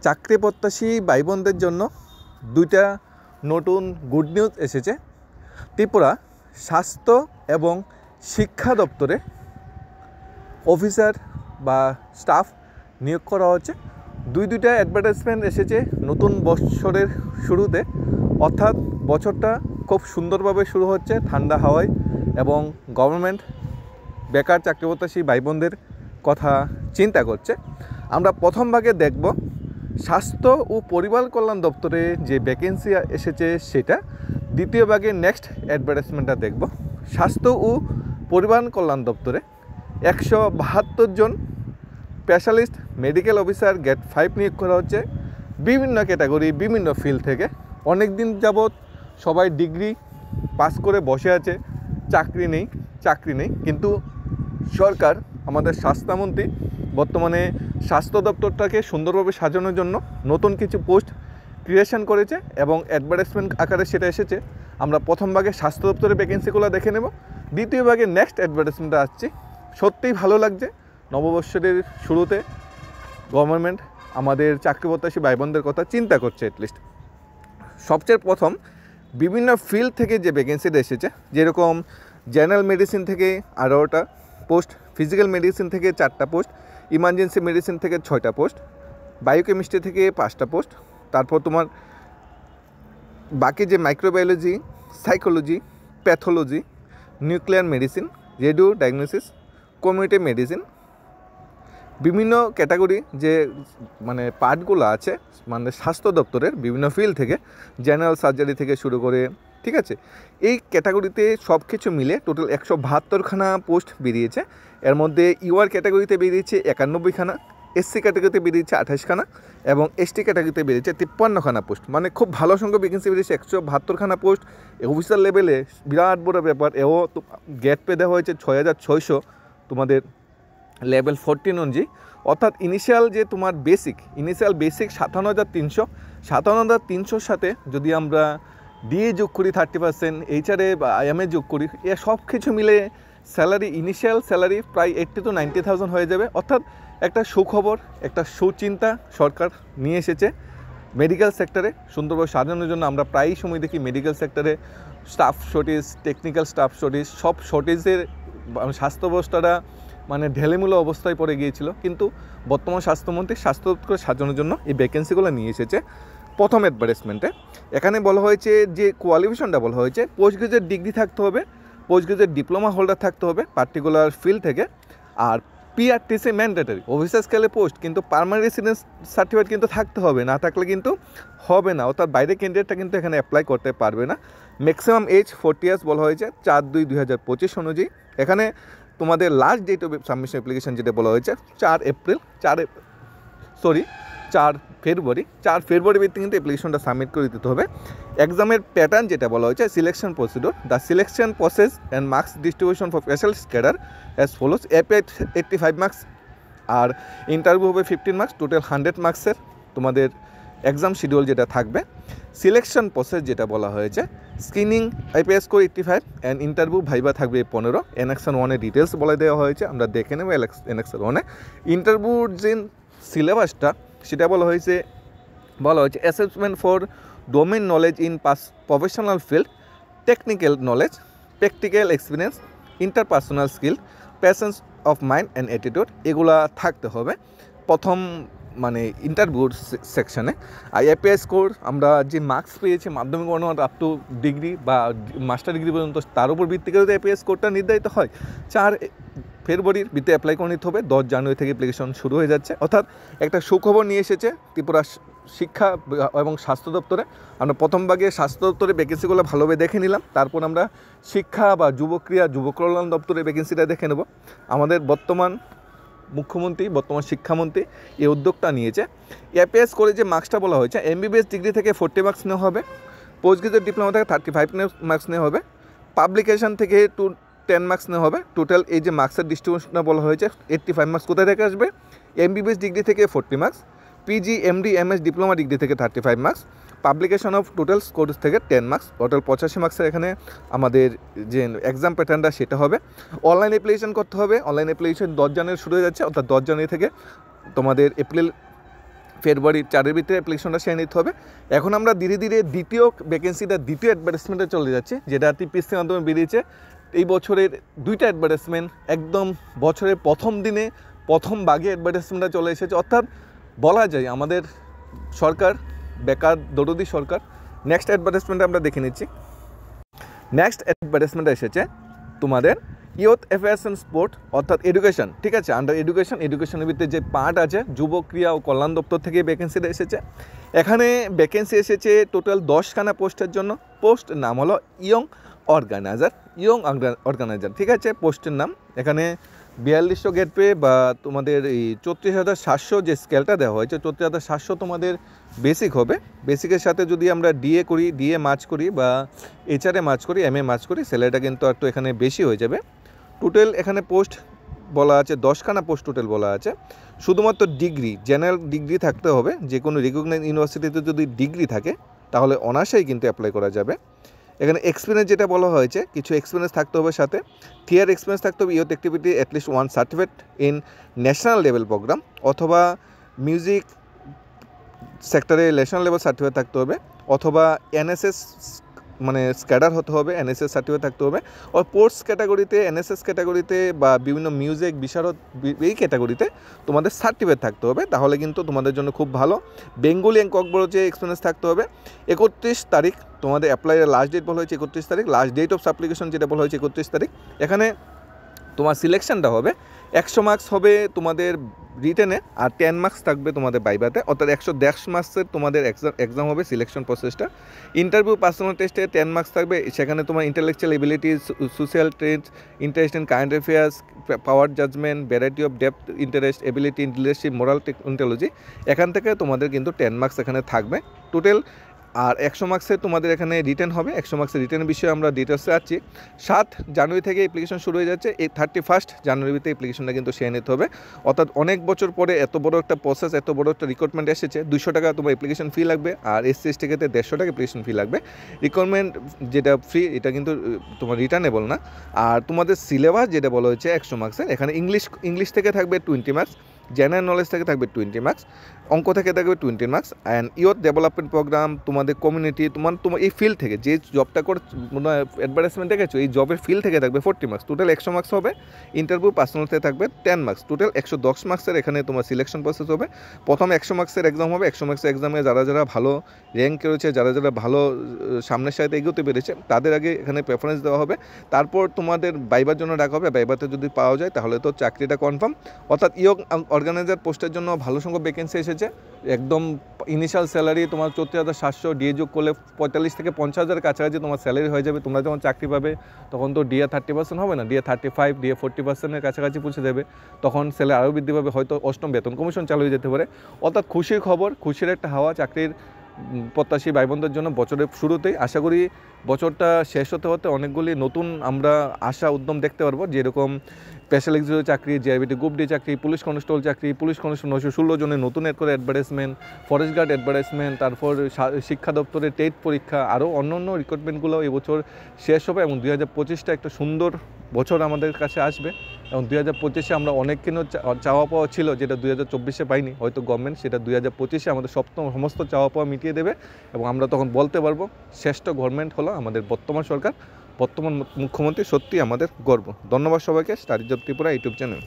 চাকরি প্রত্যাশী ভাই বোনদের জন্য দুইটা নতুন গুড নিউজ এসেছে। ত্রিপুরা স্বাস্থ্য এবং শিক্ষা দপ্তরে অফিসার বা স্টাফ নিয়োগ করা হচ্ছে। দুইটা অ্যাডভার্টাইজমেন্ট এসেছে নতুন বছরের শুরুতে, অর্থাৎ বছরটা খুব সুন্দরভাবে শুরু হচ্ছে ঠান্ডা হাওয়ায়, এবং গভর্নমেন্ট বেকার চাকরি প্রত্যাশী ভাই বোনদের কথা চিন্তা করছে। আমরা প্রথম ভাগে দেখব স্বাস্থ্য ও পরিবার কল্যাণ দপ্তরে যে ভ্যাকেন্সি এসেছে সেটা। দ্বিতীয় ভাগে নেক্সট অ্যাডভার্টাইজমেন্টটা দেখব স্বাস্থ্য ও পরিবার কল্যাণ দপ্তরে 172 জন স্পেশালিস্ট মেডিকেল অফিসার গ্রেড 5 নিয়োগ করা হচ্ছে। বিভিন্ন ক্যাটাগরি, বিভিন্ন ফিল্ড থেকে। অনেক দিন যাবৎ সবাই ডিগ্রি পাস করে বসে আছে, চাকরি নেই। কিন্তু সরকার, আমাদের স্বাস্থ্যমন্ত্রী বর্তমানে স্বাস্থ্য দপ্তরটাকে সুন্দরভাবে সাজানোর জন্য নতুন কিছু পোস্ট ক্রিয়েশন করেছে এবং অ্যাডভার্টাইজমেন্ট আকারে সেটা এসেছে। আমরা প্রথম ভাগে স্বাস্থ্য দপ্তরের ভ্যাকেন্সিগুলো দেখে নেব, দ্বিতীয় ভাগে নেক্সট অ্যাডভার্টাইজমেন্টটা আসছে। সত্যিই ভালো লাগছে, নববর্ষের শুরুতে গভর্নমেন্ট আমাদের চাকরি প্রত্যাশী ভাই বোনদের কথা চিন্তা করছে। অ্যাটলিস্ট সবচেয়ে প্রথম বিভিন্ন ফিল্ড থেকে যে ভ্যাকেন্সিটা এসেছে, যেরকম জেনারেল মেডিসিন থেকে 18টা পোস্ট, ফিজিক্যাল মেডিসিন থেকে 4টা পোস্ট, ইমার্জেন্সি মেডিসিন থেকে 6টা পোস্ট, বায়োকেমিস্ট্রি থেকে 5টা পোস্ট, তারপর তোমার বাকি যে microbiology, psychology, pathology, nuclear medicine, radio diagnosis, community medicine, বিভিন্ন ক্যাটাগরি যে মানে পার্টগুলো আছে মানে স্বাস্থ্য দপ্তরের বিভিন্ন ফিল্ড থেকে, জেনারেল সার্জারি থেকে শুরু করে, ঠিক আছে, এই ক্যাটাগরিতে সব কিছু মিলে টোটাল 172খানা পোস্ট বেরিয়েছে। এর মধ্যে ইউআর ক্যাটাগরিতে বেরিয়েছে 91খানা, এসসি ক্যাটাগরিতে বেরিয়েছে 28খানা এবং এসটি ক্যাটাগরিতে বেরিয়েছে 53খানা পোস্ট। মানে খুব ভালো সংখ্যক ভ্যাকেন্সি বেরিয়েছে, 172খানা পোস্ট। অফিসার লেভেলে বিরাট বড় ব্যাপার। এও গেট পে দেওয়া হয়েছে 6600 তোমাদের লেভেল 14 অনুযায়ী, অর্থাৎ ইনিশিয়াল যে তোমার বেসিক 57,300 সাথে যদি আমরা ডিএ যোগ করি 30%, এইচআরএ বা আইএমএ যোগ করি, এ সব কিছু মিলে স্যালারি, ইনিশিয়াল স্যালারি প্রায় 80 to 90,000 হয়ে যাবে। অর্থাৎ একটা সুখবর, একটা সুচিন্তা সরকার নিয়ে এসেছে মেডিকেল সেক্টরে সুন্দরভাবে সাজানোর জন্য। আমরা প্রায়ই সময় দেখি মেডিকেল সেক্টরে staff shortage, technical staff shortage, সব শর্টেজের স্বাস্থ্য ব্যবস্থাটা মানে ঢেলেমুলো অবস্থায় পড়ে গিয়েছিল। কিন্তু বর্তমান স্বাস্থ্যমন্ত্রী স্বাস্থ্য দপ্তর সাজানোর জন্য এই ভ্যাকেন্সিগুলো নিয়ে এসেছে। প্রথম অ্যাডভার্টাইজমেন্টে এখানে বলা হয়েছে যে কোয়ালিফিকেশনটা বলা হয়েছে পোস্ট গ্রাজুয়েট ডিগ্রি থাকতে হবে, পোস্ট গ্রাজুয়েট ডিপ্লোমা হোল্ডার থাকতে হবে পার্টিকুলার ফিল্ড থেকে, আর পিআরটিসি ম্যান্ডেটরি অফিসার স্কেলে পোস্ট, কিন্তু পার্মানেন্ট রেসিডেন্স সার্টিফিকেট কিন্তু থাকতে হবে, না থাকলে কিন্তু হবে না। অর্থাৎ বাইরে ক্যান্ডিডেটটা কিন্তু এখানে অ্যাপ্লাই করতে পারবে না। ম্যাক্সিমাম এজ 40 ইয়ার্স বলা হয়েছে 4/2/2025 অনুযায়ী। এখানে তোমাদের last date of submission application যেটা বলা হয়েছে 4 ফেব্রুয়ারি ভিত্তিতে কিন্তু অ্যাপ্লিকেশনটা সাবমিট করে দিতে হবে। এক্সামের প্যাটার্ন যেটা বলা হয়েছে selection procedure, the selection process and marks distribution for specialist cadre as follows. এপি 85 মার্কস আর ইন্টারভিউ হবে 15 মার্কস, টোটাল 100 মার্কসের তোমাদের এক্সাম শিডিউল যেটা থাকবে। সিলেকশন প্রসেস যেটা বলা হয়েছে screening IPS score 85 and interview viva থাকবে 15। অ্যানেক্সার 1-এ ডিটেলস বলে দেওয়া হয়েছে, আমরা দেখে নেব। অ্যানেক্সার 1-এ ইন্টারভিউর যে সিলেবাসটা সেটা বলা হয়েছে assessment for domain knowledge in professional field, technical knowledge, practical experience, interpersonal skill, passions of mind and attitude, এগুলা থাকতে হবে প্রথম মানে ইন্টারভিউর সেকশনে। আর এপিএস স্কোর আমরা যে মার্কস পেয়েছি মাধ্যমিক আপ টু ডিগ্রি বা মাস্টার ডিগ্রি পর্যন্ত, তার উপর ভিত্তি করে এপিএস স্কোরটা নির্ধারিত হয়। 4 ফেব্রুয়ারির ভিতরে অ্যাপ্লাই করে নিতে হবে, 10 জানুয়ারি থেকে অ্যাপ্লিকেশন শুরু হয়ে যাচ্ছে। অর্থাৎ একটা সুখবর নিয়ে এসেছে ত্রিপুরা শিক্ষা এবং স্বাস্থ্য দপ্তরে। আমরা প্রথম ভাগে স্বাস্থ্য দপ্তরের ভ্যাকেন্সিগুলো ভালোভাবে দেখে নিলাম, তারপর আমরা শিক্ষা বা যুবক্রিয়া যুব কল্যাণ দপ্তরের ভ্যাকেন্সিটা দেখে নেব। আমাদের বর্তমান মুখ্যমন্ত্রী, বর্তমান শিক্ষামন্ত্রী এই উদ্যোগটা নিয়েছে। এপিএস করে যে মার্কসটা বলা হয়েছে, এমবিবিএস ডিগ্রি থেকে 40 মার্কস নেওয়া হবে, পোস্ট গ্রাজুয়েট ডিপ্লোমা থেকে 35 মার্কস নেওয়া হবে, পাবলিকেশন থেকে 10 মার্কস নেওয়া হবে। টোটাল এই যে মার্কসের ডিস্ট্রিবিউশনটা বলা হয়েছে 85 মার্কস কোথায় থেকে আসবে? এমবিবিএস ডিগ্রি থেকে 40 marks, PG MD MS diploma degree থেকে 35 marks, publication of total course থেকে 10 মার্কস, টোটাল 85 মার্কসের এখানে আমাদের যে এক্সাম প্যাটার্নটা সেটা হবে। অনলাইন অ্যাপ্লিকেশন করতে হবে, অনলাইন অ্যাপ্লিকেশন 10 জানুয়ারি শুরু হয়ে যাচ্ছে, অর্থাৎ 10 জানুয়ারি থেকে তোমাদের এপ্রিল ফেব্রুয়ারির 4-এর ভিতরে অ্যাপ্লিকেশনটা সেরে নিতে হবে। এখন আমরা ধীরে ধীরে দ্বিতীয় ভ্যাকেন্সিটা দ্বিতীয় অ্যাডভার্টাইজমেন্টে চলে যাচ্ছি, যেটা টিপিএসসির মাধ্যমে বেরিয়েছে। এই বছরের 2টা অ্যাডভার্টাইজমেন্ট একদম বছরের প্রথম দিনে প্রথম ভাগে অ্যাডভার্টাইজমেন্টটা চলে এসেছে। অর্থাৎ বলা যায় আমাদের সরকার বেকার দরদি সরকার। নেক্সট অ্যাডভার্টাইজমেন্টটা আমরা দেখে নিচ্ছি। নেক্সট অ্যাডভার্টাইজমেন্ট এসেছে তোমাদের ইয়ুথ অ্যাফেয়ার্স অ্যান্ড স্পোর্ট, অর্থাৎ এডুকেশন। ঠিক আছে, আন্ডার এডুকেশনের ভিতরে যে পার্ট আছে যুব ক্রিয়া ও কল্যাণ দপ্তর থেকে ভ্যাকেন্সিটা এসেছে। এখানে ভ্যাকেন্সি এসেছে টোটাল 10খানা পোস্টের জন্য। পোস্ট নাম হলো ইয়ং অর্গানাইজার। ঠিক আছে, পোস্টের নাম। এখানে 4200 গেট পে বা তোমাদের এই 34,700 যে স্কেলটা দেওয়া হয়েছে, 34,700 তোমাদের বেসিক হবে। বেসিকের সাথে যদি আমরা ডিএ করি, ডিএ মার্চ করি বা এইচআরএ মার্চ করি, এমএ মার্চ করি, স্যালারিটা কিন্তু একটু এখানে বেশি হয়ে যাবে। টোটাল এখানে পোস্ট বলা আছে 10খানা পোস্ট টোটাল বলা আছে। শুধুমাত্র ডিগ্রি, জেনারেল ডিগ্রি থাকতে হবে। যে কোনো রিকগনাইজ ইউনিভার্সিটিতে যদি ডিগ্রি থাকে তাহলে অনার্সেই কিন্তু অ্যাপ্লাই করা যাবে। এখানে এক্সপিরিয়েন্স যেটা বলা হয়েছে, কিছু এক্সপিরিয়েন্স থাকতে হবে সাথে। থিয়ার এক্সপিরিয়েন্স থাকতে হবে, youth activity at least 1 certificate in national level program, অথবা মিউজিক সেক্টরে ন্যাশনাল লেভেল সার্টিফিকেট থাকতে হবে, অথবা এনএসএস মানে স্ক্যাডার হতে হবে, এনএসএস সার্টিফিকেট থাকতে হবে। আর স্পোর্টস ক্যাটাগরিতে, এনএসএস ক্যাটাগরিতে বা বিভিন্ন মিউজিক বিশারদ এই ক্যাটাগরিতে তোমাদের সার্টিফিকেট থাকতে হবে, তাহলে কিন্তু তোমাদের জন্য খুব ভালো। বেঙ্গলি অ্যান্ড ককবরোচে এক্সপিরিয়েন্স থাকতে হবে। 31 তারিখ তোমাদের অ্যাপ্লাইয়ের লাস্ট ডেট বলা হয়েছে, 31 তারিখ। লাস্ট ডেট অফ অ্যাপ্লিকেশন যেটা বলা হয়েছে 31 তারিখ। এখানে তোমার সিলেকশনটা হবে 100 মার্কস হবে তোমাদের রিটেনে, আর 10 মার্কস থাকবে তোমাদের বাইবাতে। অর্থাৎ 110 মার্কসের তোমাদের এক্সাম হবে সিলেকশন প্রসেসটা। ইন্টারভিউ পার্সোনাল টেস্টে 10 মার্কস থাকবে। সেখানে তোমার intellectual abilities, social trends, interest in current affairs, power judgement, variety of depth interest, ability, leadership, moral technology, এখান থেকে তোমাদের কিন্তু 10 মার্কস এখানে থাকবে টোটাল। আর 100 মার্কসের তোমাদের এখানে রিটেন হবে। 100 মার্কসের রিটেনের বিষয়ে আমরা ডিটেলসে আসছি। 7 জানুয়ারি থেকে অ্যাপ্লিকেশন শুরু হয়ে যাচ্ছে। এই 31 জানুয়ারিতে অ্যাপ্লিকেশনটা কিন্তু সেরে নিতে হবে। অর্থাৎ অনেক বছর পরে এত বড় একটা প্রসেস, এত বড় একটা রিক্রুটমেন্ট এসেছে। 200 টাকা তোমার অ্যাপ্লিকেশন ফি লাগবে, আর SC/ST ক্ষেত্রে 150 টাকা অ্যাপ্লিকেশন ফি লাগবে। রিক্রুটমেন্ট যেটা ফ্রি, এটা কিন্তু তোমার রিটার্নেবল না। আর তোমাদের সিলেবাস যেটা বলা হয়েছে 100 মার্কসের, এখানে ইংলিশ থেকে থাকবে 20 মার্কস, জেনারেল নলেজ থেকে থাকবে 20 মার্কস, অঙ্ক থেকে থাকবে 20 marks, and youth development programme, তোমাদের কমিউনিটি, তোমার এই ফিল্ড থেকে যে জবটা করে অ্যাডভার্টাইজমেন্ট দেখেছো, এই জবের ফিল্ড থেকে থাকবে 40 মার্কস। টোটাল 100 মার্কস হবে। ইন্টারভিউ পার্সোনাল থেকে থাকবে 10 মার্কস। টোটাল 110 মার্কসের এখানে তোমার সিলেকশন প্রসেস হবে। প্রথম 100 মার্কসের এক্সাম হবে। 100 মার্কসের এক্সামে যারা ভালো র্যাঙ্ক করেছে, যারা ভালো সামনের সাথে এগোতে পেরেছে, তাদের আগে এখানে প্রেফারেন্স দেওয়া হবে। তারপর তোমাদের বাইবার জন্য ডাকা হবে। বাইবাতে যদি পাওয়া যায় তাহলে তো চাকরিটা কনফার্ম। অর্থাৎ ইয়ং অর্গানাইজার পোস্টের জন্য ভালো সংখ্যক ভ্যাকেন্সি এসেছে। একদম ইনিশিয়াল স্যালারি তোমার 34,700, ডিএ যোগ করলে 45 থেকে 50,000 কাছাকাছি তোমার স্যালারি হয়ে যাবে। তোমরা যখন চাকরি পাবে তখন তো ডিএ 30% হবে না, ডিএ 35, ডিএ 40%-এর কাছাকাছি পৌঁছে যাবে। তখন স্যালারি আরও বৃদ্ধি পাবে, হয়তো 8ম বেতন কমিশন চালু হয়ে যেতে পারে। অর্থাৎ খুশির খবর, খুশির একটা হাওয়া চাকরির প্রত্যাশী ভাই বোনদের জন্য বছরের শুরুতেই। আশা করি বছরটা শেষ হতে হতে অনেকগুলি নতুন আমরা আশা উদ্যম দেখতে পারবো, যেরকম স্পেশাল এক্সিকিউটিভ চাকরি, জিআইবিটি গ্রুপ ডি চাকরি, পুলিশ কনস্টেবল চাকরি, পুলিশ কনস্টেবল 916 জনের নতুন করে অ্যাডভার্টাইজমেন্ট, ফরেস্ট গার্ড অ্যাডভার্টাইজমেন্ট, তারপর শিক্ষা দপ্তরের টেট পরীক্ষা, আরও অন্য রিক্রুটমেন্টগুলো এই বছর শেষ হবে এবং 2025টা একটা সুন্দর বছর আমাদের কাছে আসবে। এবং 2025-এ আমরা অনেক চাওয়া পাওয়া ছিল যেটা 2024-এ পাইনি, হয়তো গভর্নমেন্ট সেটা 2025-এ আমাদের সমস্ত চাওয়া পাওয়া মিটিয়ে দেবে এবং আমরা তখন বলতে পারবো শ্রেষ্ঠ গভর্নমেন্ট হলো আমাদের বর্তমান সরকার, বর্তমান মুখ্যমন্ত্রী। সত্যি আমাদের গর্ব। ধন্যবাদ সবাইকে। Study job Tripura YouTube channel.